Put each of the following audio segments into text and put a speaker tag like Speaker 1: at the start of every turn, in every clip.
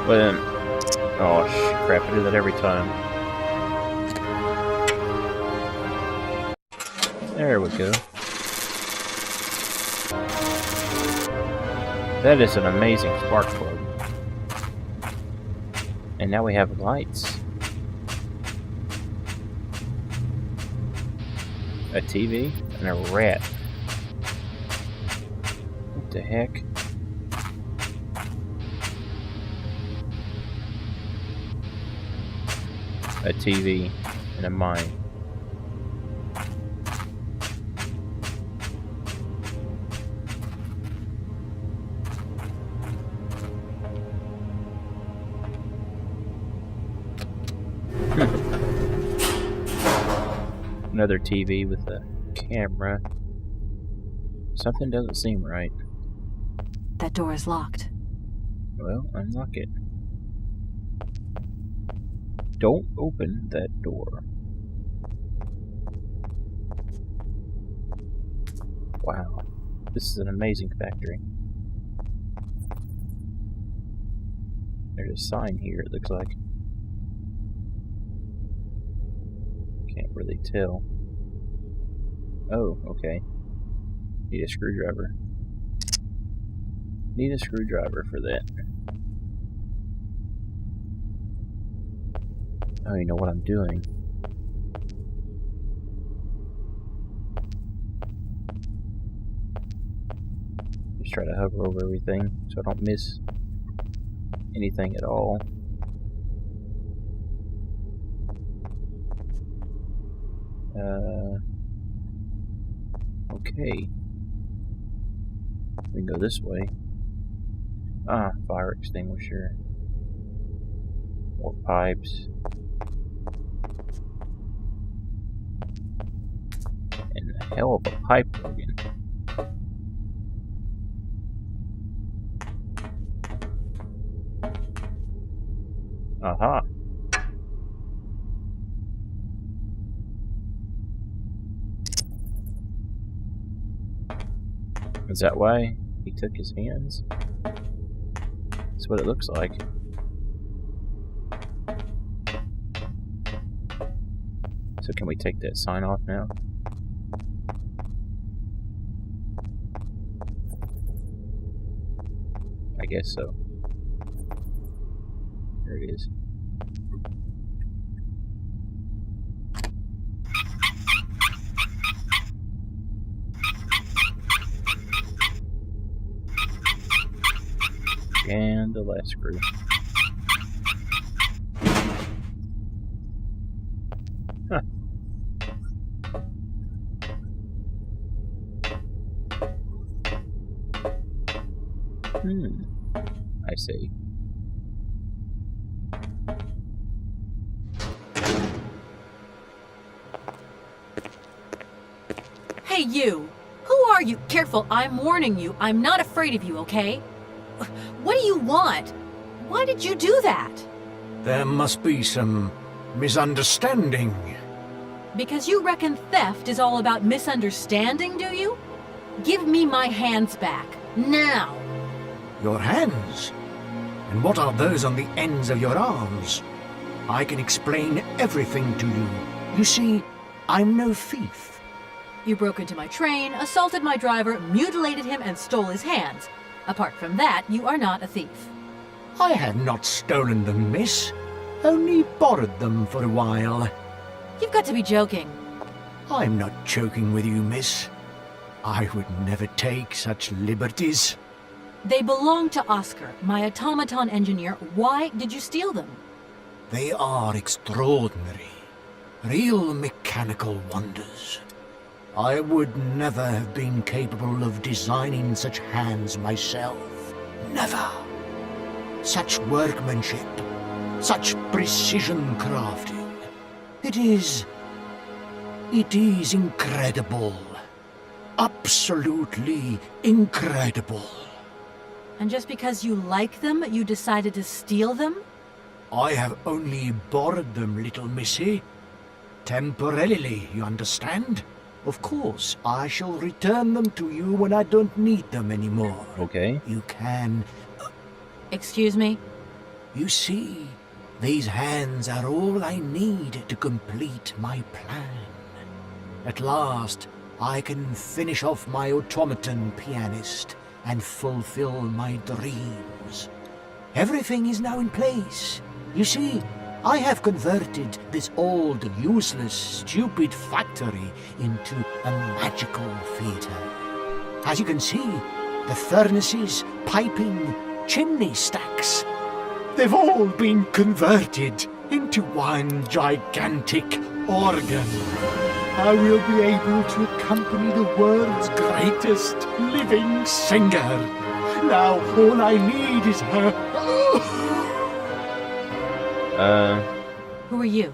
Speaker 1: But, oh crap, I do that every time. There we go. That is an amazing spark plug. And now we have lights. A TV and a rat. What the heck? A TV and a mine. Another TV with a camera. Something doesn't seem right.
Speaker 2: That door is locked.
Speaker 1: Well, unlock it. Don't open that door. Wow. This is an amazing factory. There's a sign here, it looks like. Can't really tell. Oh, okay. Need a screwdriver. Need a screwdriver for that. I don't even know what I'm doing. Just try to hover over everything so I don't miss anything at all. Okay. We can go this way. Ah, fire extinguisher. More pipes. And a hell of a pipe plug-in. Aha. Is that why he took his hands? That's what it looks like. So can we take that sign off now? I guess so. There it is. And the last screw. Huh. I see.
Speaker 2: Hey, you! Who are you? Careful, I'm warning you. I'm not afraid of you, okay? What do you want? Why did you do that?
Speaker 3: There must be some misunderstanding.
Speaker 2: Because you reckon theft is all about misunderstanding, do you? Give me my hands back, now!
Speaker 3: Your hands? And what are those on the ends of your arms? I can explain everything to you. You see, I'm no thief.
Speaker 2: You broke into my train, assaulted my driver, mutilated him, and stole his hands. Apart from that, you are not a thief.
Speaker 3: I have not stolen them, miss. Only borrowed them for a while.
Speaker 2: You've got to be joking.
Speaker 3: I'm not joking with you, miss. I would never take such liberties.
Speaker 2: They belong to Oscar, my automaton engineer. Why did you steal them?
Speaker 3: They are extraordinary. Real mechanical wonders. I would never have been capable of designing such hands myself. Never. Such workmanship. Such precision crafting. It is incredible. Absolutely incredible.
Speaker 2: And just because you like them, you decided to steal them?
Speaker 3: I have only borrowed them, little missy. Temporarily, you understand? Of course, I shall return them to you when I don't need them anymore.
Speaker 1: Okay.
Speaker 3: You can...
Speaker 2: Excuse me?
Speaker 3: You see, these hands are all I need to complete my plan. At last, I can finish off my automaton pianist and fulfill my dreams. Everything is now in place. You see, I have converted this old, useless, stupid factory into a magical theatre. As you can see, the furnaces, piping, chimney stacks, they've all been converted into one gigantic organ. I will be able to accompany the world's greatest living singer. Now all I need is her.
Speaker 2: Who are you?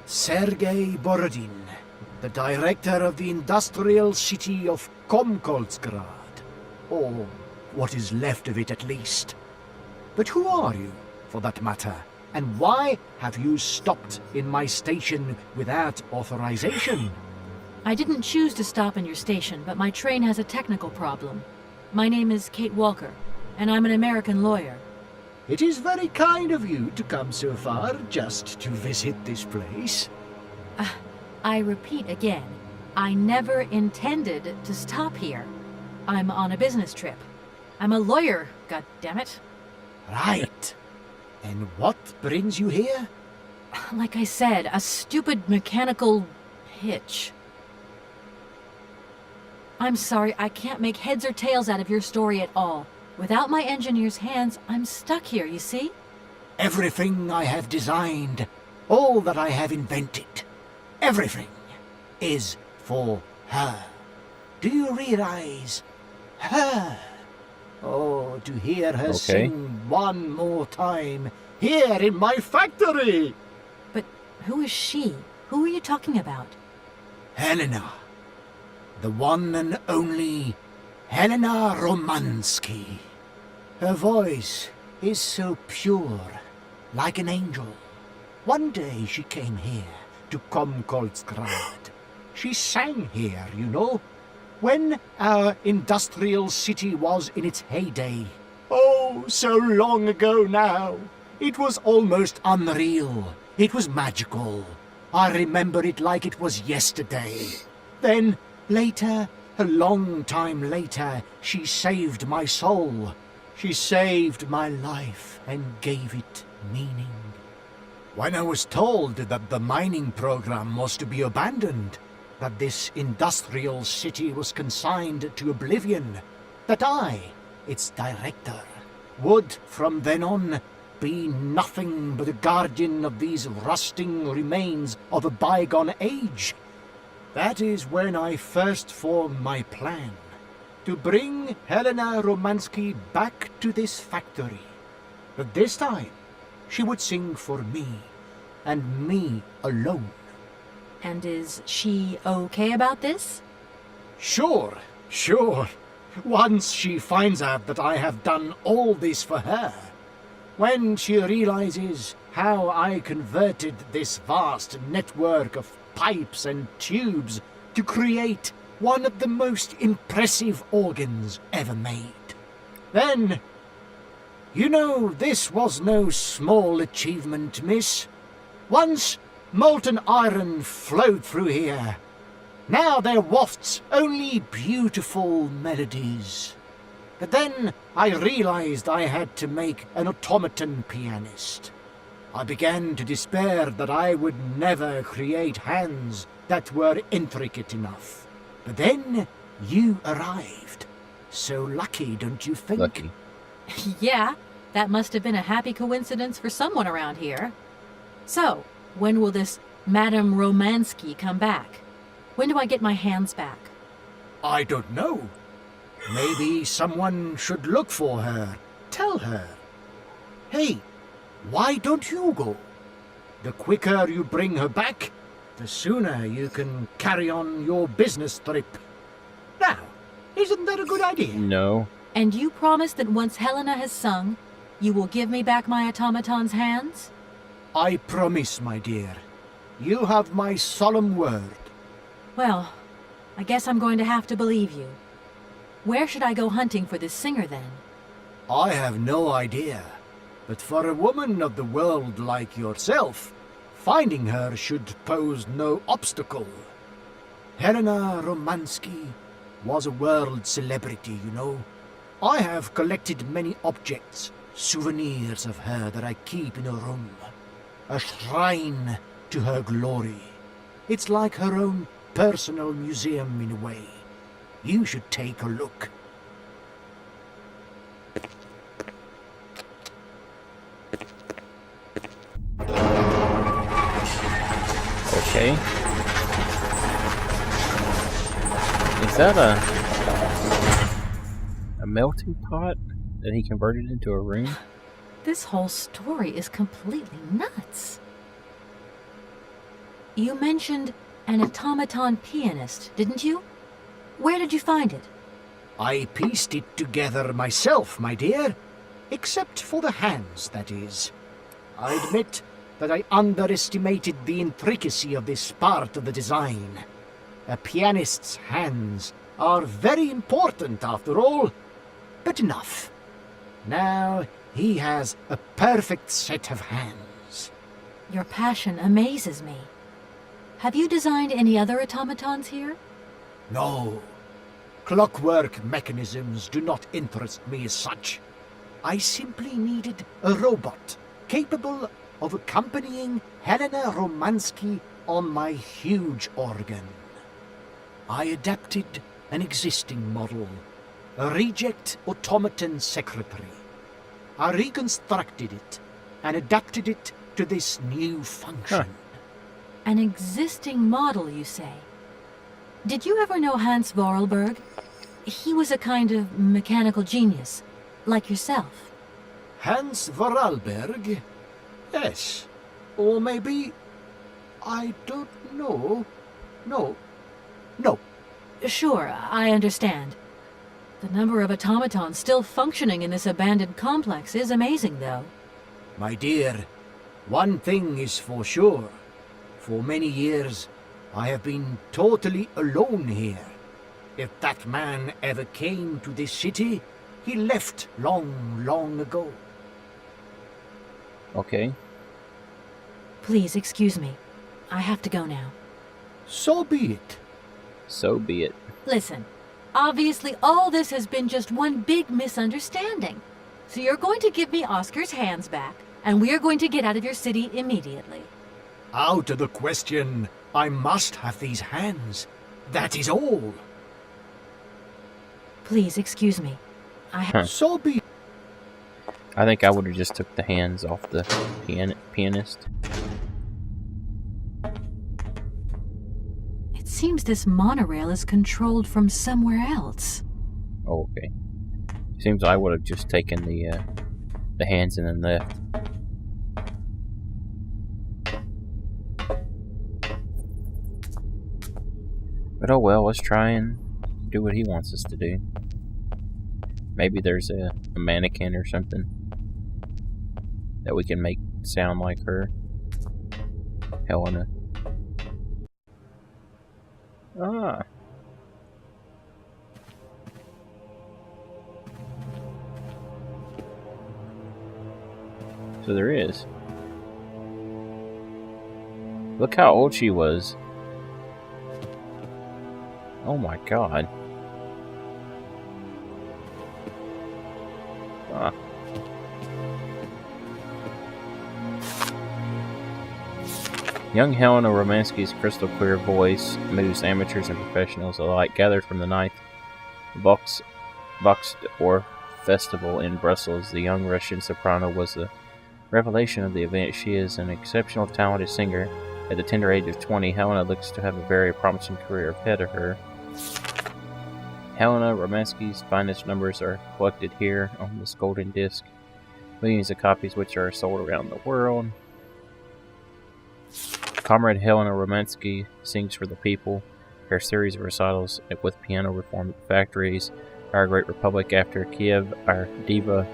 Speaker 3: Sergei Borodin, the director of the industrial city of Komkoltsgrad. Or what is left of it at least. But who are you, for that matter? And why have you stopped in my station without authorization?
Speaker 2: I didn't choose to stop in your station, but my train has a technical problem. My name is Kate Walker, and I'm an American lawyer.
Speaker 3: It is very kind of you to come so far just to visit this place.
Speaker 2: I repeat again, I never intended to stop here. I'm on a business trip. I'm a lawyer, goddammit.
Speaker 3: Right. And what brings you here?
Speaker 2: Like I said, a stupid mechanical hitch. I'm sorry, I can't make heads or tails out of your story at all. Without my engineer's hands, I'm stuck here, you see?
Speaker 3: Everything I have designed, all that I have invented, everything is for her. Do you realize? Her. Oh, to hear her sing one more time, here in my factory!
Speaker 2: But who is she? Who are you talking about?
Speaker 3: Helena. The one and only Helena Romansky. Her voice is so pure, like an angel. One day she came here to Komkoltsgrad. She sang here, you know, when our industrial city was in its heyday. Oh, so long ago now. It was almost unreal. It was magical. I remember it like it was yesterday. Then, later, a long time later, she saved my soul. She saved my life and gave it meaning. When I was told that the mining program was to be abandoned, that this industrial city was consigned to oblivion, that I, its director, would from then on be nothing but a guardian of these rusting remains of a bygone age, that is when I first formed my plan, to bring Helena Romansky back to this factory. But this time, she would sing for me, and me alone.
Speaker 2: And is she okay about this?
Speaker 3: Sure. Once she finds out that I have done all this for her, when she realizes how I converted this vast network of pipes and tubes to create one of the most impressive organs ever made, then, you know, this was no small achievement, miss. Once molten iron flowed through here. Now there wafts only beautiful melodies. But then I realized I had to make an automaton pianist. I began to despair that I would never create hands that were intricate enough. But then you arrived. So lucky, don't you think?
Speaker 1: Lucky.
Speaker 2: Yeah, that must have been a happy coincidence for someone around here. So, when will this Madame Romansky come back? When do I get my hands back?
Speaker 3: I don't know. Maybe someone should look for her. Tell her. Hey, why don't you go? The quicker you bring her back, the sooner you can carry on your business trip. Now, isn't that a good idea?
Speaker 1: No.
Speaker 2: And you promise that once Helena has sung, you will give me back my automaton's hands?
Speaker 3: I promise, my dear. You have my solemn word.
Speaker 2: Well, I guess I'm going to have to believe you. Where should I go hunting for this singer, then?
Speaker 3: I have no idea. But for a woman of the world like yourself, finding her should pose no obstacle. Helena Romansky was a world celebrity, you know. I have collected many objects, souvenirs of her that I keep in a room. A shrine to her glory. It's like her own personal museum in a way. You should take a look.
Speaker 1: Okay. Is that a melting pot that he converted into a room?
Speaker 2: This whole story is completely nuts. You mentioned an automaton pianist, didn't you? Where did you find it?
Speaker 3: I pieced it together myself, my dear. Except for the hands, that is. I admit that I underestimated the intricacy of this part of the design. A pianist's hands are very important, after all. But enough. Now he has a perfect set of hands.
Speaker 2: Your passion amazes me. Have you designed any other automatons here?
Speaker 3: No. Clockwork mechanisms do not interest me as such. I simply needed a robot capable of accompanying Helena Romansky on my huge organ. I adapted an existing model, a reject automaton secretary. I reconstructed it and adapted it to this new function.
Speaker 2: An existing model, you say? Did you ever know Hans Vorarlberg? He was a kind of mechanical genius, like yourself.
Speaker 3: Hans Vorarlberg? Yes. Or maybe... I don't know. No.
Speaker 2: Sure, I understand. The number of automatons still functioning in this abandoned complex is amazing, though.
Speaker 3: My dear, one thing is for sure. For many years, I have been totally alone here. If that man ever came to this city, he left long ago.
Speaker 1: Okay.
Speaker 2: Please excuse me. I have to go now.
Speaker 3: So be it.
Speaker 1: So be it.
Speaker 2: Listen, obviously all this has been just one big misunderstanding. So you're going to give me Oscar's hands back, and we're going to get out of your city immediately.
Speaker 3: Out of the question. I must have these hands. That is all.
Speaker 2: Please excuse me.
Speaker 3: So be it.
Speaker 1: I think I would have just took the hands off the pianist.
Speaker 2: It seems this monorail is controlled from somewhere else.
Speaker 1: Oh, okay. Seems I would have just taken the hands and then left. But oh well, let's try and do what he wants us to do. Maybe there's a mannequin or something that we can make sound like her. Helena. Ah. So there is. Look how old she was. Oh my god. Ah. Young Helena Romansky's crystal clear voice moves amateurs and professionals alike gathered from the ninth Vox or Festival in Brussels. The young Russian soprano was the revelation of the event. She is an exceptional talented singer. At the tender age of 20, Helena looks to have a very promising career ahead of her. Helena Romansky's finest numbers are collected here on this golden disc, millions of copies which are sold around the world. Comrade Helena Romansky sings for the people. Her series of recitals with piano reform factories, Our Great Republic after Kiev, Our Diva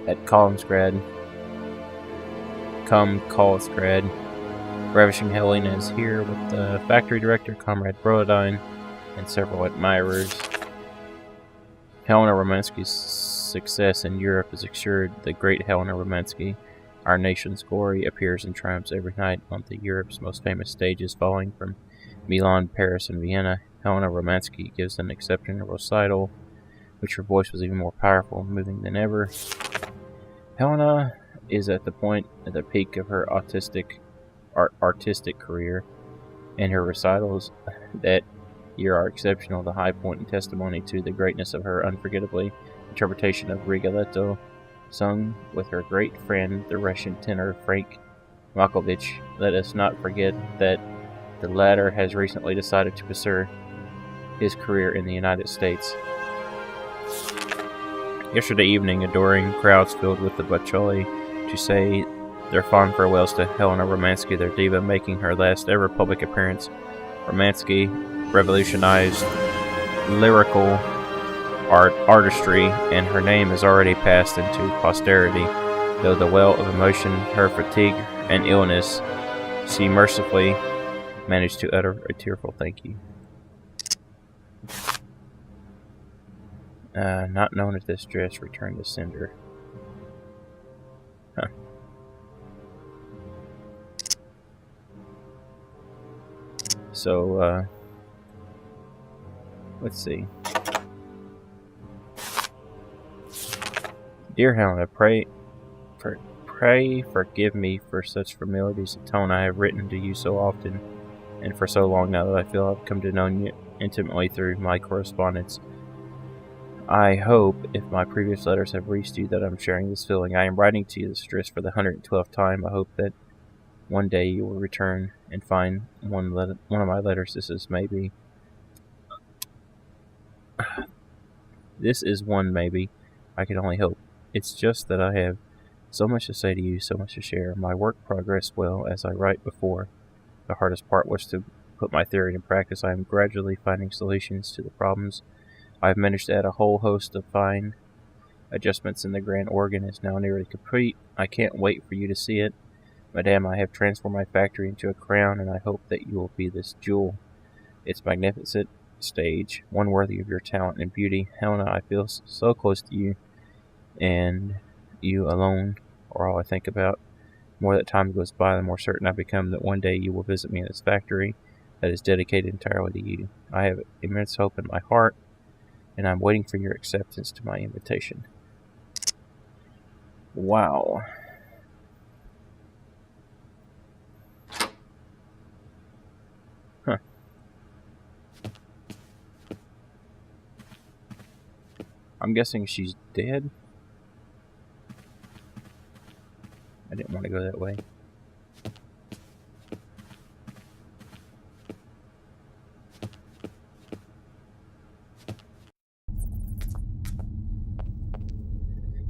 Speaker 1: at Kaliningrad, Ravishing Helena is here with the factory director, Comrade Brodine, and several admirers. Helena Romansky's success in Europe is assured, the great Helena Romansky, our nation's glory, appears and triumphs every night on the Europe's most famous stages, following from Milan, Paris, and Vienna. Helena Romansky gives an exceptional recital, which her voice was even more powerful and moving than ever. Helena is at the peak of her artistic career, and her recitals that year are exceptional, the high point and testimony to the greatness of her unforgettably interpretation of Rigoletto, sung with her great friend, the Russian tenor Frank Malkovich. Let us not forget that the latter has recently decided to pursue his career in the United States. Yesterday evening, adoring crowds filled with the Baccioli to say their fond farewells to Helena Romansky, their diva, making her last ever public appearance. Romansky revolutionized lyrical artistry, and her name has already passed into posterity. Though the well of emotion, her fatigue, and illness, she mercifully managed to utter a tearful thank you. Not known if this dress returned to sender. Huh. So, let's see. Dear Helena, pray forgive me for such familiarities of tone I have written to you so often and for so long now that I feel I've come to know you intimately through my correspondence. I hope, if my previous letters have reached you, that I'm sharing this feeling. I am writing to you this address for the 112th time. I hope that one day you will return and find one of my letters. This is one maybe. I can only hope. It's just that I have so much to say to you, so much to share. My work progressed well, as I write before. The hardest part was to put my theory into practice. I am gradually finding solutions to the problems. I have managed to add a whole host of fine adjustments, and the grand organ is now nearly complete. I can't wait for you to see it. Madame, I have transformed my factory into a crown, and I hope that you will be this jewel. Its magnificent stage, one worthy of your talent and beauty. Helena, I feel so close to you, and you alone are all I think about. The more that time goes by, the more certain I become that one day you will visit me in this factory that is dedicated entirely to you. I have immense hope in my heart, and I'm waiting for your acceptance to my invitation. Wow. Huh. I'm guessing she's dead? I didn't want to go that way.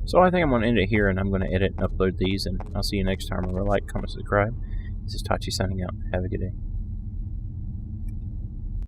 Speaker 1: So I think I'm going to end it here, and I'm going to edit and upload these, and I'll see you next time. Remember, like, comment, subscribe. This is Tachi signing out. Have a good day.